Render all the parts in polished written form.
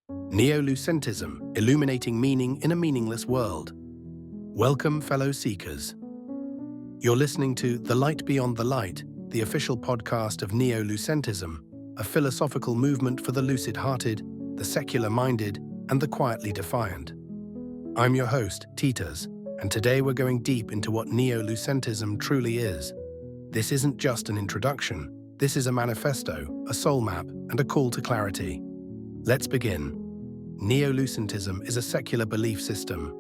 Neo-Lucentism, illuminating meaning in a meaningless world. Welcome, fellow seekers. You're listening to The Light Beyond the Light, the official podcast of Neo-Lucentism, a philosophical movement for the lucid-hearted, the secular-minded, and the quietly defiant. I'm your host, Titas, and today we're going deep into what Neo-Lucentism truly is. This isn't just an introduction. This is a manifesto, a soul map, and a call to clarity. Let's begin. Neo-Lucentism is a secular belief system.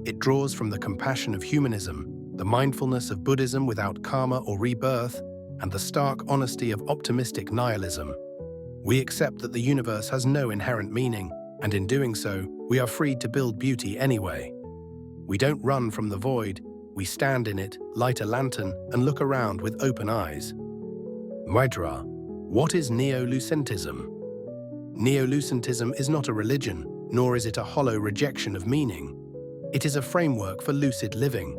It draws from the compassion of humanism, the mindfulness of Buddhism without karma or rebirth, and the stark honesty of optimistic nihilism. We accept that the universe has no inherent meaning, and in doing so, we are freed to build beauty anyway. We don't run from the void, we stand in it, light a lantern, and look around with open eyes. Maitra, what is Neo-Lucentism? Neo-Lucentism is not a religion, nor is it a hollow rejection of meaning. It is a framework for lucid living,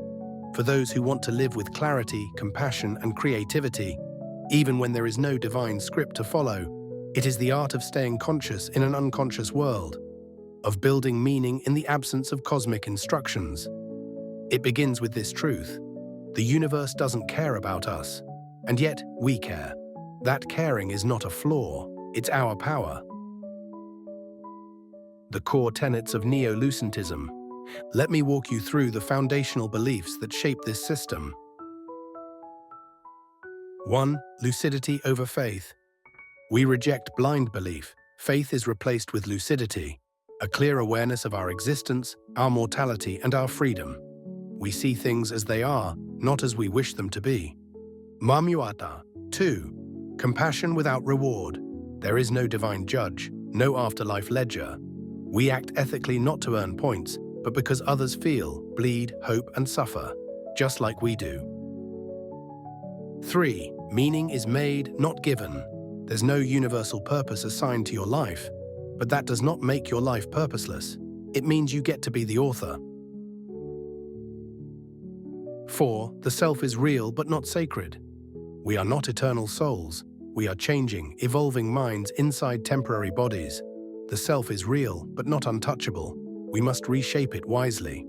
for those who want to live with clarity, compassion, and creativity, even when there is no divine script to follow. It is the art of staying conscious in an unconscious world, of building meaning in the absence of cosmic instructions. It begins with this truth: the universe doesn't care about us, and yet we care. That caring is not a flaw, it's our power. The core tenets of Neo-Lucentism. Let me walk you through the foundational beliefs that shape this system. 1. Lucidity over faith. We reject blind belief. Faith is replaced with lucidity, a clear awareness of our existence, our mortality, and our freedom. We see things as they are, not as we wish them to be. Mamuata. 2. Compassion without reward. There is no divine judge, no afterlife ledger. We act ethically not to earn points, but because others feel, bleed, hope, and suffer, just like we do. 3. Meaning is made, not given. There's no universal purpose assigned to your life, but that does not make your life purposeless. It means you get to be the author. 4. The self is real but not sacred. We are not eternal souls. We are changing, evolving minds inside temporary bodies. The self is real but not untouchable. We must reshape it wisely.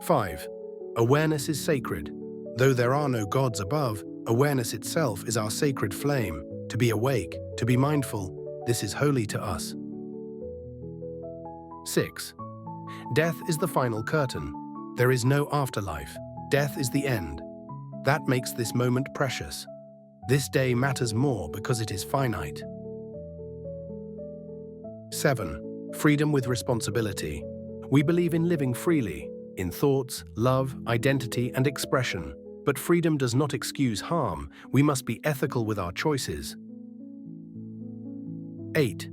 5. Awareness is sacred. Though there are no gods above, awareness itself is our sacred flame. To be awake, to be mindful, this is holy to us. 6. Death is the final curtain. There is no afterlife. Death is the end. That makes this moment precious. This day matters more because it is finite. 7. Freedom with responsibility. We believe in living freely, in thoughts, love, identity, and expression. But freedom does not excuse harm. We must be ethical with our choices. 8.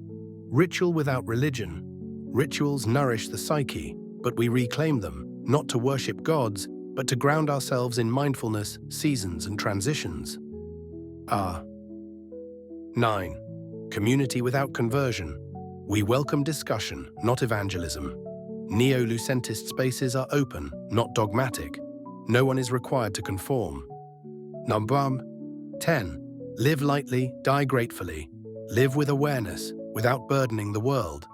Ritual without religion. Rituals nourish the psyche, but we reclaim them, not to worship gods, but to ground ourselves in mindfulness, seasons, and transitions. 9. Community without conversion. We welcome discussion, not evangelism. Neo-Lucentist spaces are open, not dogmatic. No one is required to conform. Number 10. Live lightly, die gratefully. Live with awareness, without burdening the world.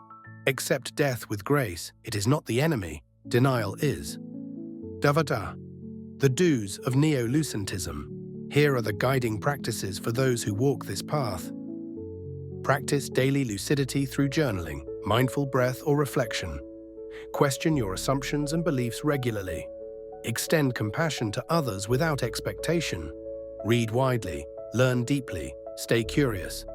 Accept death with grace. It is not the enemy. Denial is. Davada. The do's of Neo-Lucentism. Here are the guiding practices for those who walk this path. Practice daily lucidity through journaling, mindful breath or reflection. Question your assumptions and beliefs regularly. Extend compassion to others without expectation. Read widely, learn deeply, stay curious.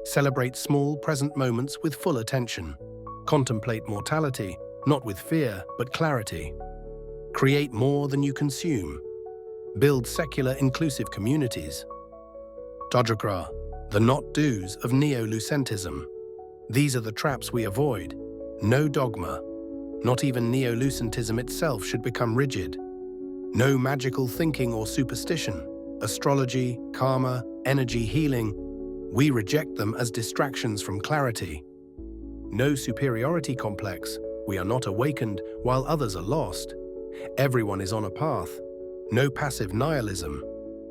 Celebrate small present moments with full attention. Contemplate mortality, not with fear, but clarity. Create more than you consume. Build secular inclusive communities. Tadrakra. The not-dos of Neo-Lucentism. These are the traps we avoid. No dogma. Not even Neo-Lucentism itself should become rigid. No magical thinking or superstition. Astrology, karma, energy healing. We reject them as distractions from clarity. No superiority complex. We are not awakened while others are lost. Everyone is on a path. No passive nihilism.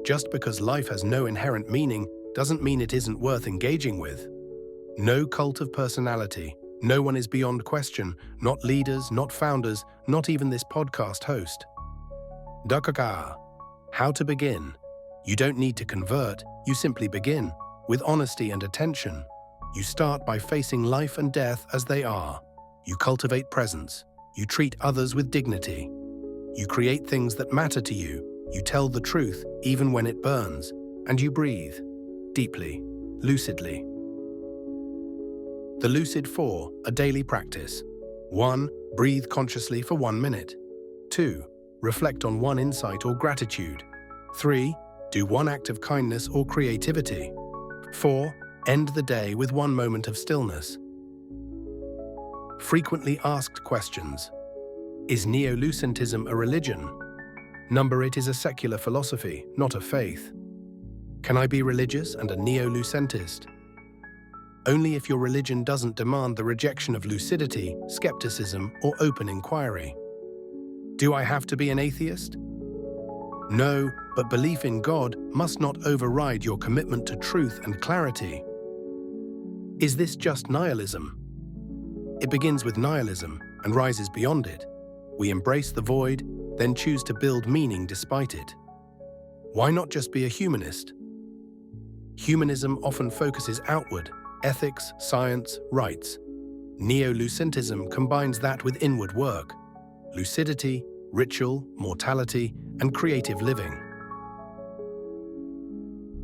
Just because life has no inherent meaning doesn't mean it isn't worth engaging with. No cult of personality. No one is beyond question, not leaders, not founders, not even this podcast host. Dogma. How to begin. You don't need to convert, you simply begin. With honesty and attention. You start by facing life and death as they are. You cultivate presence. You treat others with dignity. You create things that matter to you. You tell the truth, even when it burns. And you breathe. Deeply. Lucidly. The Lucid 4, a daily practice. 1. Breathe consciously for 1 minute. 2. Reflect on one insight or gratitude. 3. Do one act of kindness or creativity. 4. End the day with 1 moment of stillness. Frequently asked questions. Is Neo-Lucentism a religion? Number it is a secular philosophy, not a faith. Can I be religious and a Neo-Lucentist? Only if your religion doesn't demand the rejection of lucidity, skepticism, or open inquiry. Do I have to be an atheist? No, but belief in God must not override your commitment to truth and clarity. Is this just nihilism? It begins with nihilism and rises beyond it. We embrace the void, then choose to build meaning despite it. Why not just be a humanist? Humanism often focuses outward, ethics, science, rights. Neo-Lucentism combines that with inward work, lucidity, ritual, mortality, and creative living.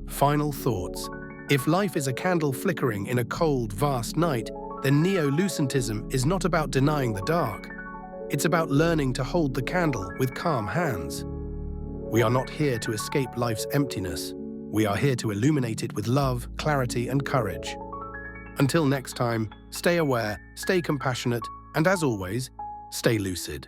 Final thoughts. If life is a candle flickering in a cold, vast night, then Neo-Lucentism is not about denying the dark. It's about learning to hold the candle with calm hands. We are not here to escape life's emptiness. We are here to illuminate it with love, clarity, and courage. Until next time, stay aware, stay compassionate, and as always, stay lucid.